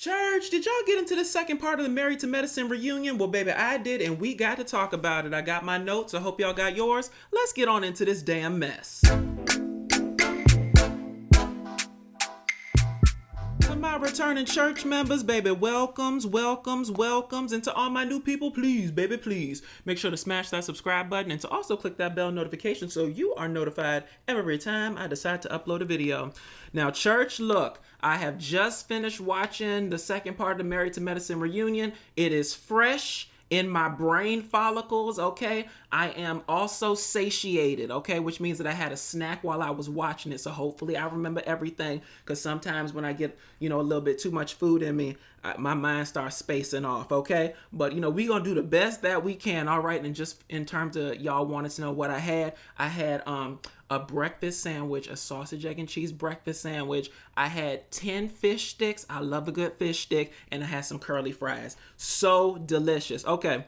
Church, did y'all get into the second part of the Married to Medicine reunion? Well, baby, I did, and we got to talk about it. I got my notes. I hope y'all got yours. Let's get on into this damn mess. To my returning church members, baby, welcomes. And to all my new people, please, baby, please, make sure to smash that subscribe button and to also click that bell notification so you are notified every time I decide to upload a video. Now, church, look, I have just finished watching the second part of the Married to Medicine reunion. It is fresh in my brain follicles, okay? I am also satiated, okay? Which means that I had a snack while I was watching it. So hopefully I remember everything, because sometimes when I get, a little bit too much food in me, my mind starts spacing off, okay? But, we going to do the best that we can, all right? And just in terms of y'all wanted to know what I had a breakfast sandwich, a sausage, egg, and cheese breakfast sandwich. I had 10 fish sticks. I love a good fish stick. And I had some curly fries. So delicious. Okay.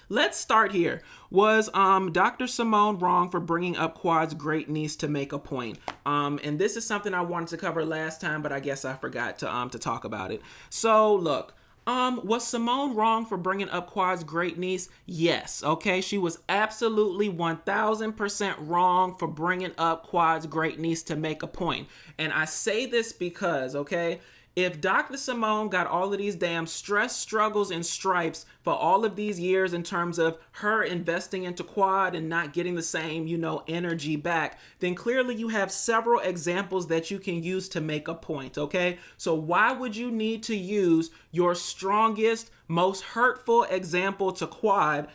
Let's start here. Was Dr. Simone wrong for bringing up Quad's great niece to make a point? And this is something I wanted to cover last time, but I guess I forgot to talk about it. So look. Was Simone wrong for bringing up Quad's great niece? Yes, okay? She was absolutely 1000% wrong for bringing up Quad's great niece to make a point. And I say this because, okay, if Dr. Simone got all of these damn stress, struggles, and stripes for all of these years in terms of her investing into Quad and not getting the same, energy back, then clearly you have several examples that you can use to make a point, okay? So why would you need to use your strongest, most hurtful example to Quad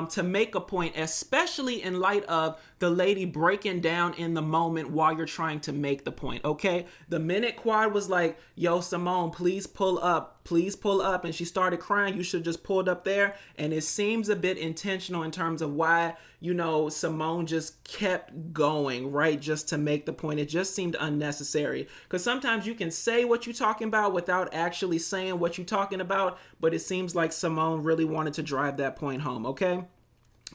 to make a point, especially in light of the lady breaking down in the moment while you're trying to make the point, okay? The minute Quad was like, yo, Simone, please pull up, and she started crying, you should just pulled up there, and it seems a bit intentional in terms of why, Simone just kept going, right, just to make the point. It just seemed unnecessary, because sometimes you can say what you're talking about without actually saying what you're talking about, but it seems like Simone really wanted to drive that point home, okay?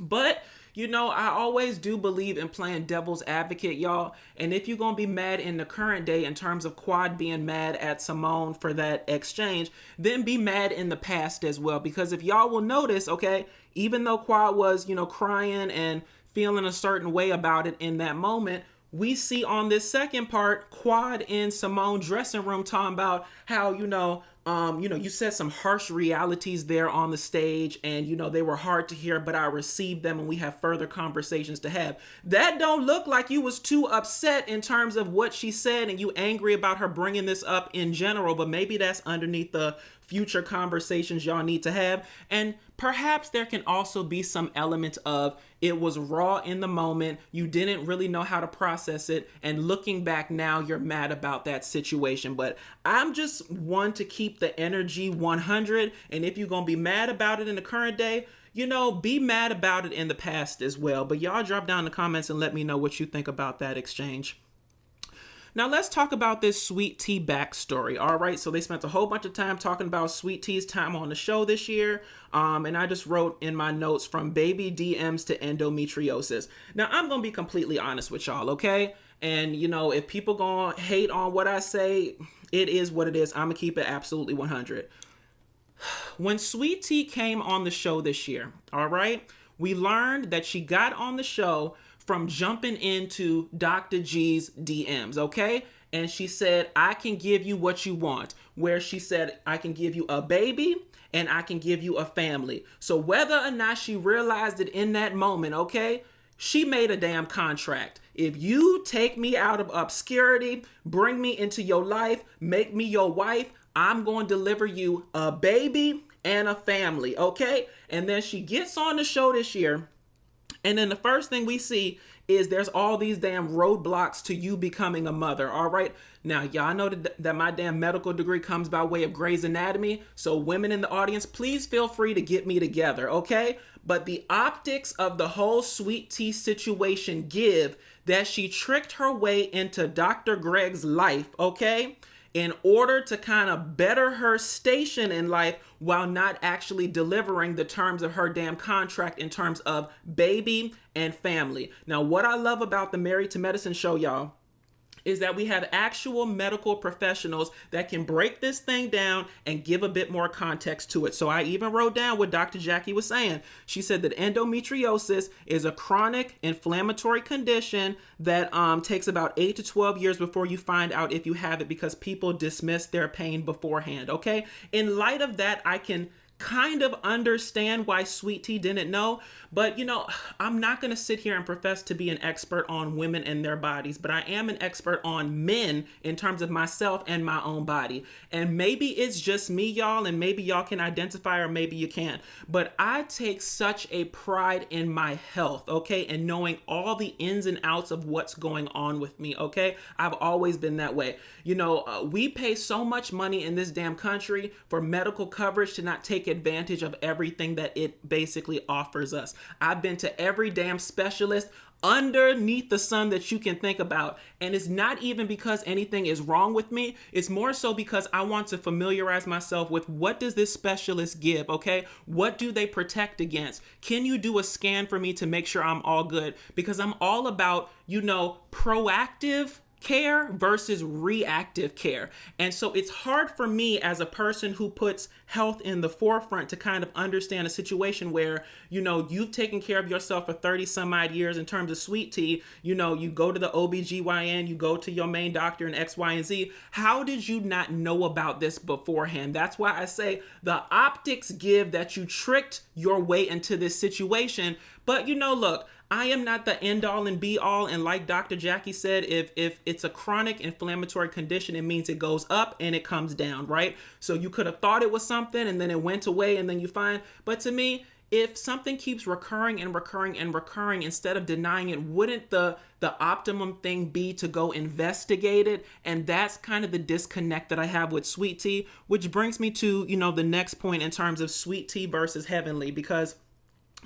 But I always do believe in playing devil's advocate, y'all. And if you're going to be mad in the current day in terms of Quad being mad at Simone for that exchange, then be mad in the past as well. Because if y'all will notice, okay, even though Quad was, crying and feeling a certain way about it in that moment, we see on this second part, Quad in Simone's dressing room talking about how, you said some harsh realities there on the stage and, they were hard to hear, but I received them and we have further conversations to have. That don't look like you was too upset in terms of what she said and you angry about her bringing this up in general, but maybe that's underneath the future conversations y'all need to have. And perhaps there can also be some element of it was raw in the moment, you didn't really know how to process it, and looking back now you're mad about that situation. But I'm just one to keep the energy 100, and if you're gonna be mad about it in the current day, be mad about it in the past as well. But y'all drop down in the comments and let me know what you think about that exchange. Now let's talk about this Sweet Tea backstory. All right, so they spent a whole bunch of time talking about Sweet Tea's time on the show this year. And I just wrote in my notes from baby DMs to endometriosis. Now I'm going to be completely honest with y'all, okay? And if people going to hate on what I say, it is what it is. I'm going to keep it absolutely 100. When Sweet Tea came on the show this year, all right, we learned that she got on the show from jumping into Dr. G's DMs, okay? And she said, I can give you what you want. Where she said, I can give you a baby and I can give you a family. So whether or not she realized it in that moment, okay, she made a damn contract. If you take me out of obscurity, bring me into your life, make me your wife, I'm going to deliver you a baby and a family, okay? And then she gets on the show this year. And then the first thing we see is there's all these damn roadblocks to you becoming a mother, all right? Now, y'all know that my damn medical degree comes by way of Grey's Anatomy, so women in the audience, please feel free to get me together, okay? But the optics of the whole Sweet Tea situation give that she tricked her way into Dr. Greg's life, okay? In order to kind of better her station in life while not actually delivering the terms of her damn contract in terms of baby and family. Now, what I love about the Married to Medicine show, y'all, is that we have actual medical professionals that can break this thing down and give a bit more context to it. So I even wrote down what Dr. Jackie was saying. She said that endometriosis is a chronic inflammatory condition that takes about 8 to 12 years before you find out if you have it, because people dismiss their pain beforehand, okay? In light of that, I can kind of understand why Sweet Tea didn't know, but I'm not going to sit here and profess to be an expert on women and their bodies, but I am an expert on men in terms of myself and my own body. And maybe it's just me, y'all, and maybe y'all can identify, or maybe you can't, but I take such a pride in my health, okay, and knowing all the ins and outs of what's going on with me, okay? I've always been that way. We pay so much money in this damn country for medical coverage to not take advantage of everything that it basically offers us. I've been to every damn specialist underneath the sun that you can think about, and it's not even because anything is wrong with me. It's more so because I want to familiarize myself with what does this specialist give, okay? What do they protect against? Can you do a scan for me to make sure I'm all good? Because I'm all about, proactive care versus reactive care. And so it's hard for me as a person who puts health in the forefront to kind of understand a situation where, you've taken care of yourself for 30 some odd years in terms of Sweet Tea. You go to the OBGYN, you go to your main doctor and X, Y, and Z. How did you not know about this beforehand? That's why I say the optics give that you tricked your way into this situation. But look, I am not the end all and be all. And like Dr. Jackie said, if it's a chronic inflammatory condition, it means it goes up and it comes down, right? So you could have thought it was something and then it went away and then you find. But to me, if something keeps recurring and recurring and recurring, instead of denying it, wouldn't the optimum thing be to go investigate it? And that's kind of the disconnect that I have with Sweet Tea, which brings me to, the next point in terms of Sweet Tea versus Heavenly, because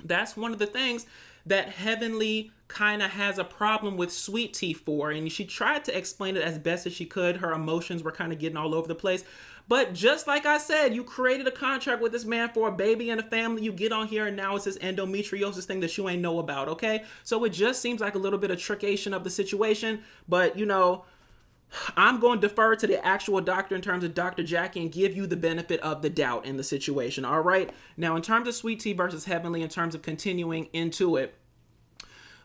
that's one of the things that Heavenly kind of has a problem with Sweet Tea for. And she tried to explain it as best as she could. Her emotions were kind of getting all over the place. But just like I said, you created a contract with this man for a baby and a family. You get on here and now it's this endometriosis thing that you ain't know about, okay? So it just seems like a little bit of trickication of the situation. But, I'm going to defer to the actual doctor in terms of Dr. Jackie and give you the benefit of the doubt in the situation, all right? Now, in terms of Sweet Tea versus Heavenly, in terms of continuing into it,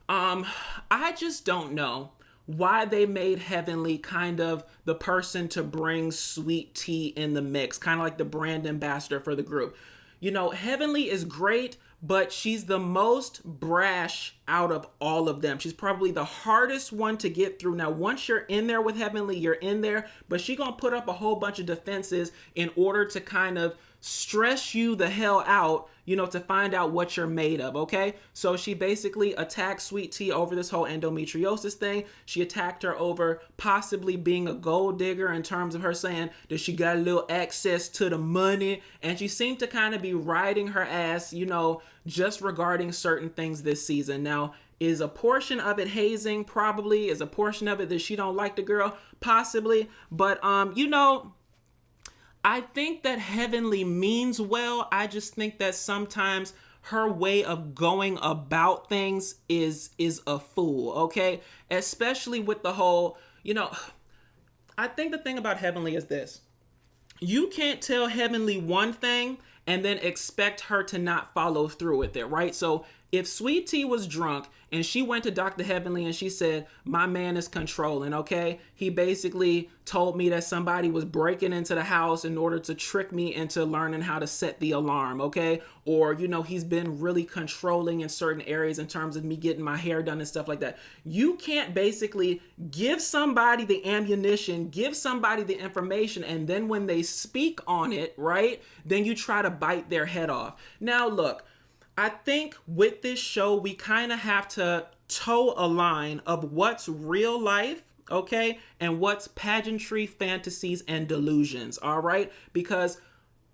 I just don't know why they made Heavenly kind of the person to bring Sweet Tea in the mix, kind of like the brand ambassador for the group. Heavenly is great, but she's the most brash out of all of them. She's probably the hardest one to get through. Now, once you're in there with Heavenly, you're in there, but she's going to put up a whole bunch of defenses in order to kind of stress you the hell out, to find out what you're made of, okay? So she basically attacked Sweet Tea over this whole endometriosis thing. She attacked her over possibly being a gold digger in terms of her saying that she got a little access to the money. And she seemed to kind of be riding her ass, just regarding certain things this season. Now, is a portion of it hazing? Probably. Is a portion of it that she don't like the girl? Possibly. But, I think that Heavenly means well. I just think that sometimes her way of going about things is a fool, okay? Especially with the whole, I think the thing about Heavenly is this. You can't tell Heavenly one thing and then expect her to not follow through with it, right? So if Sweet Tea was drunk and she went to Dr. Heavenly and she said, my man is controlling, okay? He basically told me that somebody was breaking into the house in order to trick me into learning how to set the alarm, okay? Or, he's been really controlling in certain areas in terms of me getting my hair done and stuff like that. You can't basically give somebody the ammunition, give somebody the information, and then when they speak on it, right, then you try to bite their head off. Now, look, I think with this show, we kind of have to toe a line of what's real life, okay, and what's pageantry, fantasies, and delusions, all right? Because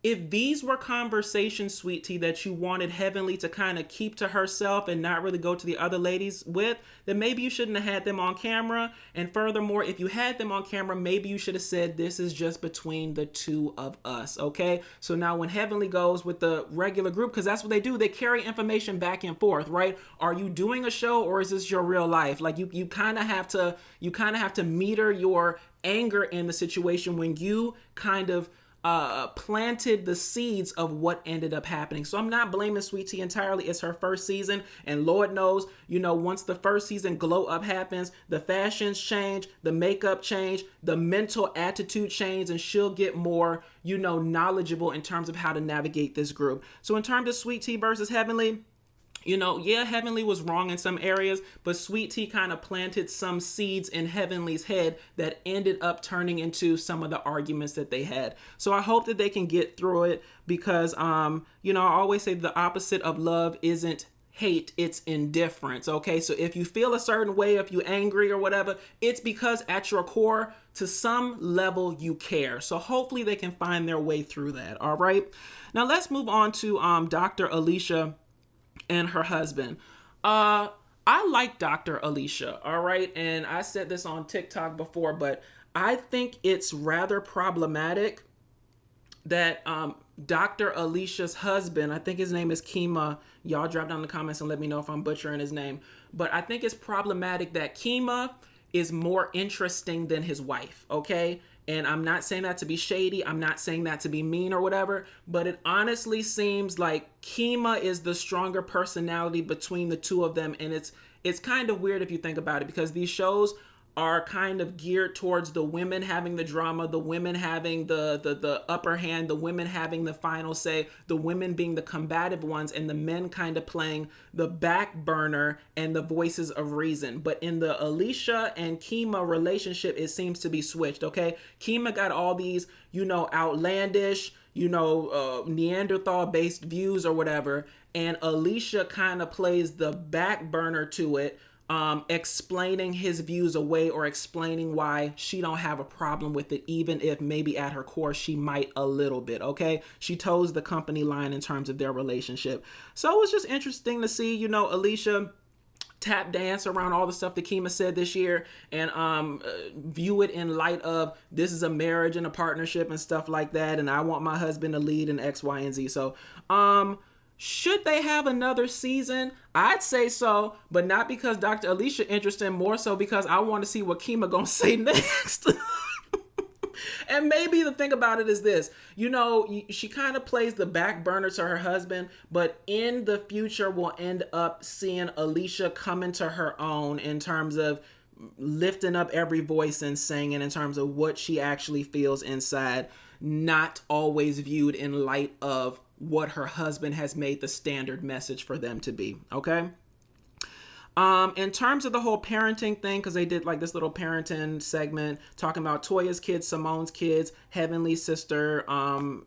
if these were conversations, Sweet Tea, that you wanted Heavenly to kind of keep to herself and not really go to the other ladies with, then maybe you shouldn't have had them on camera. And furthermore, if you had them on camera, maybe you should have said, this is just between the two of us, okay? So now when Heavenly goes with the regular group, because that's what they do, they carry information back and forth, right? Are you doing a show or is this your real life? Like you kind of have to meter your anger in the situation when you kind of planted the seeds of what ended up happening. So I'm not blaming Sweet Tea entirely. It's her first season, and Lord knows, once the first season glow up happens, the fashions change, the makeup change, the mental attitude change, and she'll get more, knowledgeable in terms of how to navigate this group. So in terms of Sweet Tea versus Heavenly, Heavenly was wrong in some areas, but Sweet Tea kind of planted some seeds in Heavenly's head that ended up turning into some of the arguments that they had. So I hope that they can get through it because, I always say the opposite of love isn't hate, it's indifference, okay? So if you feel a certain way, if you're angry or whatever, it's because at your core, to some level, you care. So hopefully they can find their way through that, all right? Now let's move on to Dr. Alicia and her husband. I like Dr. Alicia, all right? And I said this on TikTok before, but I think it's rather problematic that Dr. Alicia's husband, I think his name is Kema. Y'all drop down in the comments and let me know if I'm butchering his name. But I think it's problematic that Kema is more interesting than his wife, okay? And I'm not saying that to be shady. I'm not saying that to be mean or whatever. But it honestly seems like Kema is the stronger personality between the two of them. And it's kind of weird if you think about it, because these shows are kind of geared towards the women having the drama, the women having the upper hand, the women having the final say, the women being the combative ones, and the men kind of playing the back burner and the voices of reason. But in the Alicia and Kema relationship, it seems to be switched, okay? Kema got all these, outlandish, Neanderthal-based views or whatever, and Alicia kind of plays the back burner to it, explaining his views away or explaining why she don't have a problem with it, even if maybe at her core she might a little bit, okay? She toes the company line in terms of their relationship. So it was just interesting to see, Alicia tap dance around all the stuff that Kema said this year and view it in light of this is a marriage and a partnership and stuff like that, and I want my husband to lead in X, Y, and Z. So, should they have another season? I'd say so, but not because Dr. Alicia interested, more so because I want to see what Kema gonna say next. And maybe the thing about it is this, she kind of plays the back burner to her husband, but in the future we'll end up seeing Alicia come into her own in terms of lifting up every voice and singing in terms of what she actually feels inside, not always viewed in light of what her husband has made the standard message for them to be, okay? In terms of the whole parenting thing, because they did like this little parenting segment talking about Toya's kids, Simone's kids, Heavenly's sister,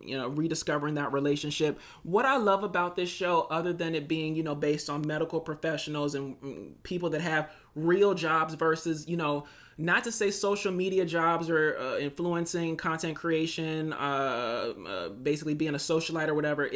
rediscovering that relationship. What I love about this show, other than it being, based on medical professionals and people that have real jobs versus, not to say social media jobs or influencing, content creation, basically being a socialite or whatever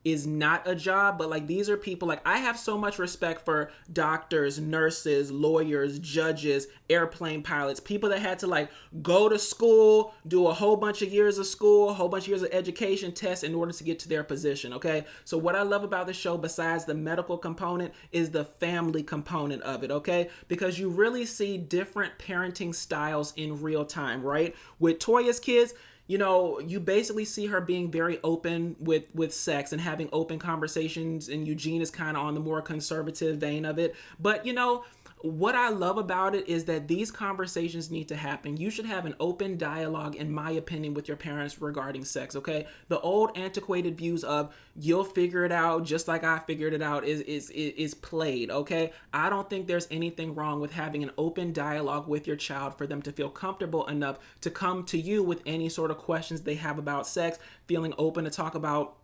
is not a job, but like these are people, like I have so much respect for doctors, nurses, lawyers, judges, airplane pilots, people that had to like go to school, do a whole bunch of years of school, a whole bunch of years of education tests in order to get to their position, okay? So what I love about the show, besides the medical component, is the family component of it, okay? Because you really see different parenting styles in real time, right? With Toya's kids, you basically see her being very open with sex and having open conversations, and Eugene is kind of on the more conservative vein of it. But, what I love about it is that these conversations need to happen. You should have an open dialogue, in my opinion, with your parents regarding sex, okay? The old antiquated views of you'll figure it out just like I figured it out is played, okay? I don't think there's anything wrong with having an open dialogue with your child for them to feel comfortable enough to come to you with any sort of questions they have about sex, feeling open to talk about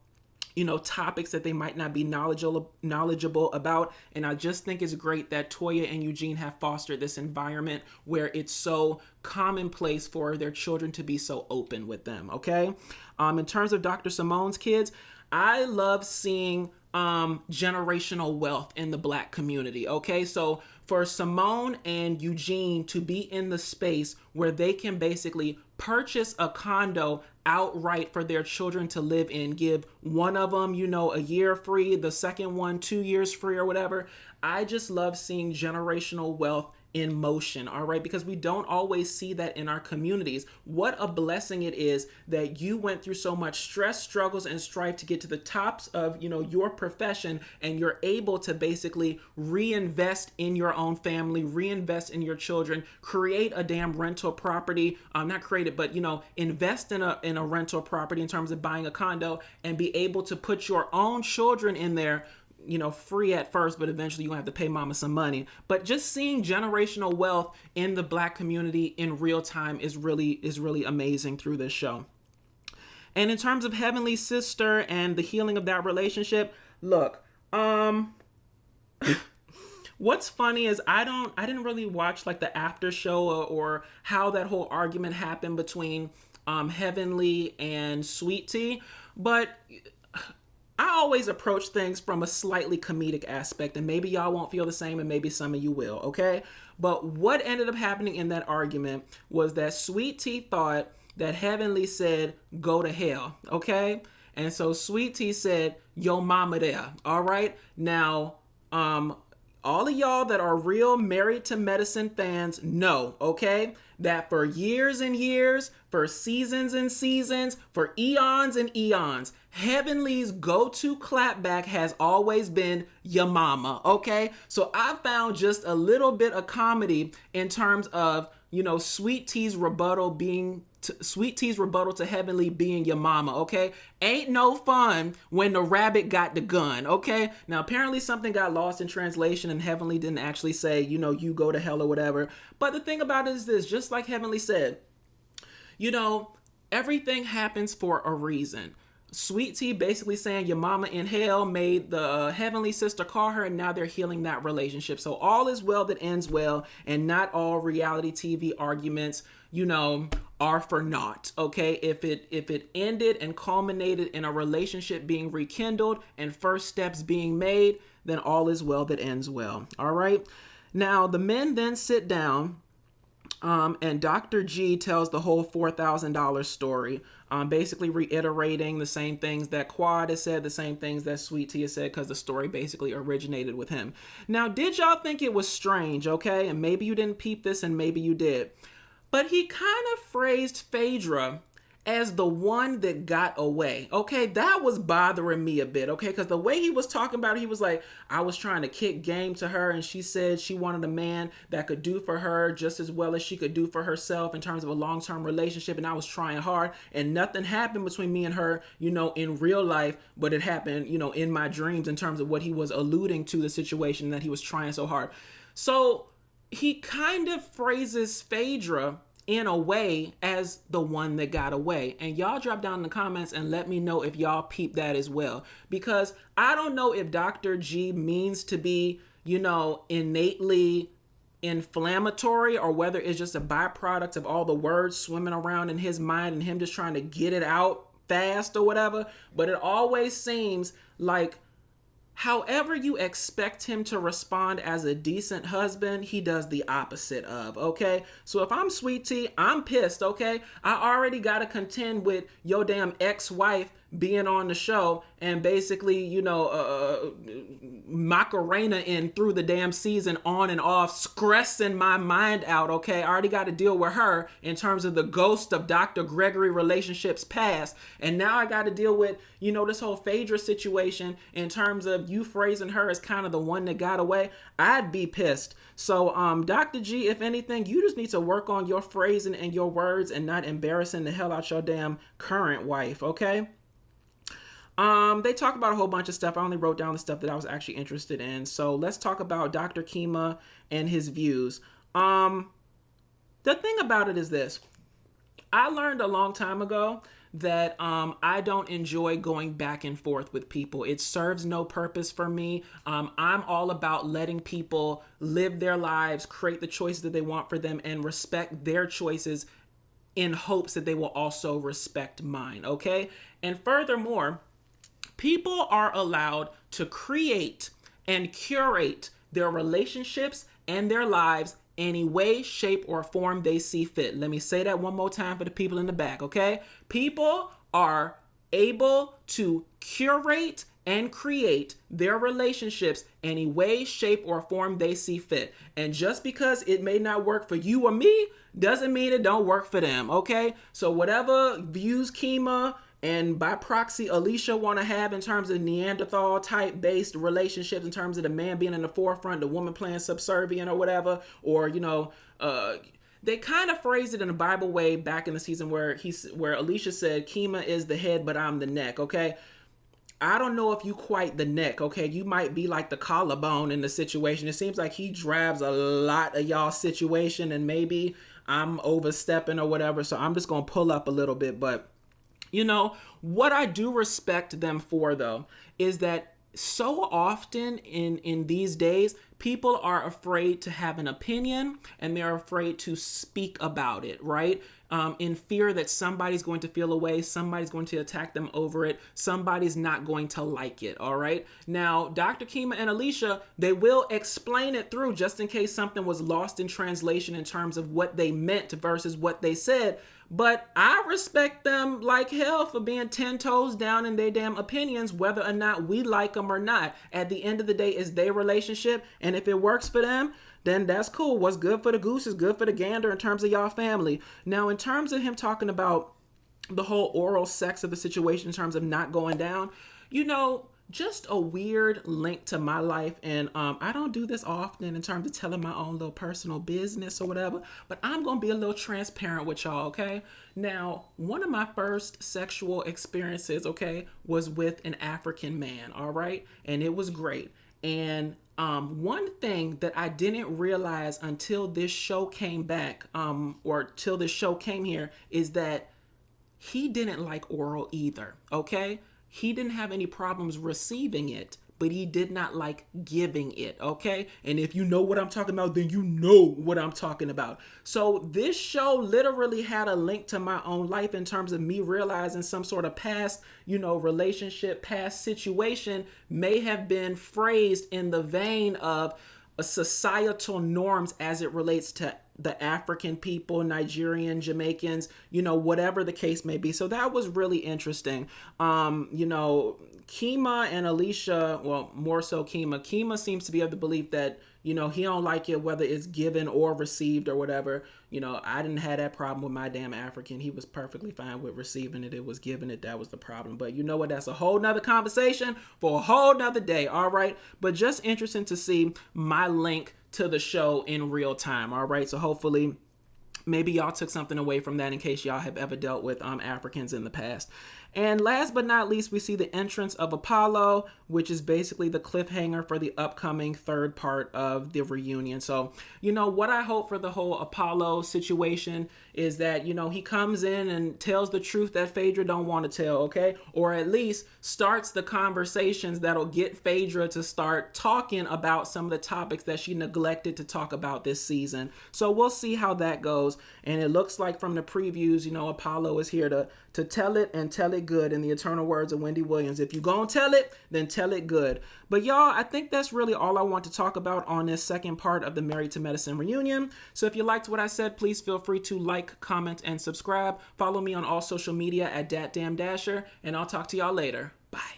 topics that they might not be knowledgeable about. And I just think it's great that Toya and Eugene have fostered this environment where it's so commonplace for their children to be so open with them. Okay. In terms of Dr. Simone's kids, I love seeing generational wealth in the Black community. Okay, so for Simone and Eugene to be in the space where they can basically purchase a condo outright for their children to live in, give one of them, a year free, the second one 2 years free or whatever. I just love seeing generational wealth in motion, all right? Because we don't always see that in our communities. What a blessing it is that you went through so much stress, struggles, and strife to get to the tops of, your profession, and you're able to basically reinvest in your own family, reinvest in your children, create a damn rental property, not create it, but, invest in a rental property in terms of buying a condo, and be able to put your own children in there, free at first, but eventually you have to pay mama some money. But just seeing generational wealth in the Black community in real time is really amazing through this show. And in terms of Heavenly Sister and the healing of that relationship, look, what's funny is I didn't really watch like the after show or how that whole argument happened between Heavenly and Sweet Tea, but I always approach things from a slightly comedic aspect, and maybe y'all won't feel the same, and maybe some of you will, okay? But what ended up happening in that argument was that Sweet Tea thought that Heavenly said, go to hell, okay? And so Sweet Tea said, yo mama there, all right? Now, all of y'all that are real Married to Medicine fans know, okay, that for years and years, for seasons and seasons, for eons and eons, Heavenly's go-to clapback has always been your mama, okay? So I found just a little bit of comedy in terms of, Sweet Tea's rebuttal to Heavenly being your mama, okay? Ain't no fun when the rabbit got the gun, okay? Now, apparently something got lost in translation and Heavenly didn't actually say, you go to hell or whatever. But the thing about it is this, just like Heavenly said, everything happens for a reason. Sweet Tea basically saying your mama in hell made the Heavenly Sister call her, and now they're healing that relationship. So all is well that ends well, and not all reality TV arguments, are for naught, okay? If it ended and culminated in a relationship being rekindled and first steps being made, then all is well that ends well, all right? Now, the men then sit down, and Dr. G tells the whole $4,000 story, basically reiterating the same things that Quad has said, the same things that Sweet Tea has said, because the story basically originated with him. Now, did y'all think it was strange, okay? And maybe you didn't peep this, and maybe you did. But he kind of phrased Phaedra as the one that got away, okay? That was bothering me a bit, okay? Because the way he was talking about it, he was like, I was trying to kick game to her, and she said she wanted a man that could do for her just as well as she could do for herself in terms of a long-term relationship, and I was trying hard, and nothing happened between me and her, in real life, but it happened, in my dreams in terms of what he was alluding to, the situation that he was trying so hard. So he kind of phrases Phaedra in a way as the one that got away. And y'all drop down in the comments and let me know if y'all peep that as well. Because I don't know if Dr. G means to be, innately inflammatory, or whether it's just a byproduct of all the words swimming around in his mind and him just trying to get it out fast or whatever. But it always seems like however you expect him to respond as a decent husband, he does the opposite of, okay? So if I'm Sweet Tea, I'm pissed, okay? I already got to contend with your damn ex-wife being on the show and basically, Macarena in through the damn season on and off, stressing my mind out, okay? I already got to deal with her in terms of the ghost of Dr. Gregory relationships past. And now I got to deal with, this whole Phaedra situation in terms of you phrasing her as kind of the one that got away. I'd be pissed. So, Dr. G, if anything, you just need to work on your phrasing and your words and not embarrassing the hell out your damn current wife, okay? They talk about a whole bunch of stuff. I only wrote down the stuff that I was actually interested in. So let's talk about Dr. Kema and his views. The thing about it is this. I learned a long time ago that I don't enjoy going back and forth with people. It serves no purpose for me. I'm all about letting people live their lives, create the choices that they want for them, and respect their choices in hopes that they will also respect mine, okay? And furthermore, people are allowed to create and curate their relationships and their lives any way, shape, or form they see fit. Let me say that one more time for the people in the back, okay? People are able to curate and create their relationships any way, shape, or form they see fit. And just because it may not work for you or me doesn't mean it don't work for them, okay? So whatever views Kema and by proxy Alicia want to have in terms of Neanderthal type based relationships, in terms of the man being in the forefront, the woman playing subservient or whatever, or they kind of phrased it in a Bible way back in the season where Alicia said Kema is the head but I'm the neck, okay? I don't know if you quite the neck, okay? You might be like the collarbone in the situation. It seems like he drives a lot of y'all situation, and maybe I'm overstepping or whatever, so I'm just gonna pull up a little bit. But what I do respect them for, though, is that so often in these days, people are afraid to have an opinion and they're afraid to speak about it, right? In fear that somebody's going to feel away, somebody's going to attack them over it, somebody's not going to like it, all right? Now, Dr. Kema and Alicia, they will explain it through just in case something was lost in translation in terms of what they meant versus what they said. But I respect them like hell for being 10 toes down in their damn opinions, whether or not we like them or not. At the end of the day, it's their relationship. And if it works for them, then that's cool. What's good for the goose is good for the gander in terms of y'all family. Now, in terms of him talking about the whole oral sex of the situation in terms of not going down, just a weird link to my life. And I don't do this often in terms of telling my own little personal business or whatever, but I'm going to be a little transparent with y'all, okay? Now, one of my first sexual experiences, okay, was with an African man, all right? And it was great. And one thing that I didn't realize until this show came back, or till this show came here, is that he didn't like oral either, okay? He didn't have any problems receiving it, but he did not like giving it, okay? And if you know what I'm talking about, then you know what I'm talking about. So this show literally had a link to my own life in terms of me realizing some sort of past, relationship, past situation may have been phrased in the vein of societal norms as it relates to the African people, Nigerian, Jamaicans, whatever the case may be. So that was really interesting. Kema and Alicia, well, more so Kema. Kema seems to be of the belief that, he don't like it whether it's given or received or whatever. I didn't have that problem with my damn African. He was perfectly fine with receiving it. It was giving it. That was the problem. But you know what? That's a whole nother conversation for a whole nother day. All right. But just interesting to see my link to the show in real time. All right. So hopefully maybe y'all took something away from that in case y'all have ever dealt with Africans in the past. And last but not least, we see the entrance of Apollo, which is basically the cliffhanger for the upcoming third part of the reunion. So, what I hope for the whole Apollo situation is that, he comes in and tells the truth that Phaedra don't want to tell, okay? Or at least starts the conversations that'll get Phaedra to start talking about some of the topics that she neglected to talk about this season. So we'll see how that goes. And it looks like from the previews, Apollo is here to tell it and tell it good, in the eternal words of Wendy Williams. If you gonna tell it, then tell it good. But y'all, I think that's really all I want to talk about on this second part of the Married to Medicine reunion. So if you liked what I said, please feel free to like, comment, and subscribe. Follow me on all social media at DatDamnDasher, and I'll talk to y'all later. Bye.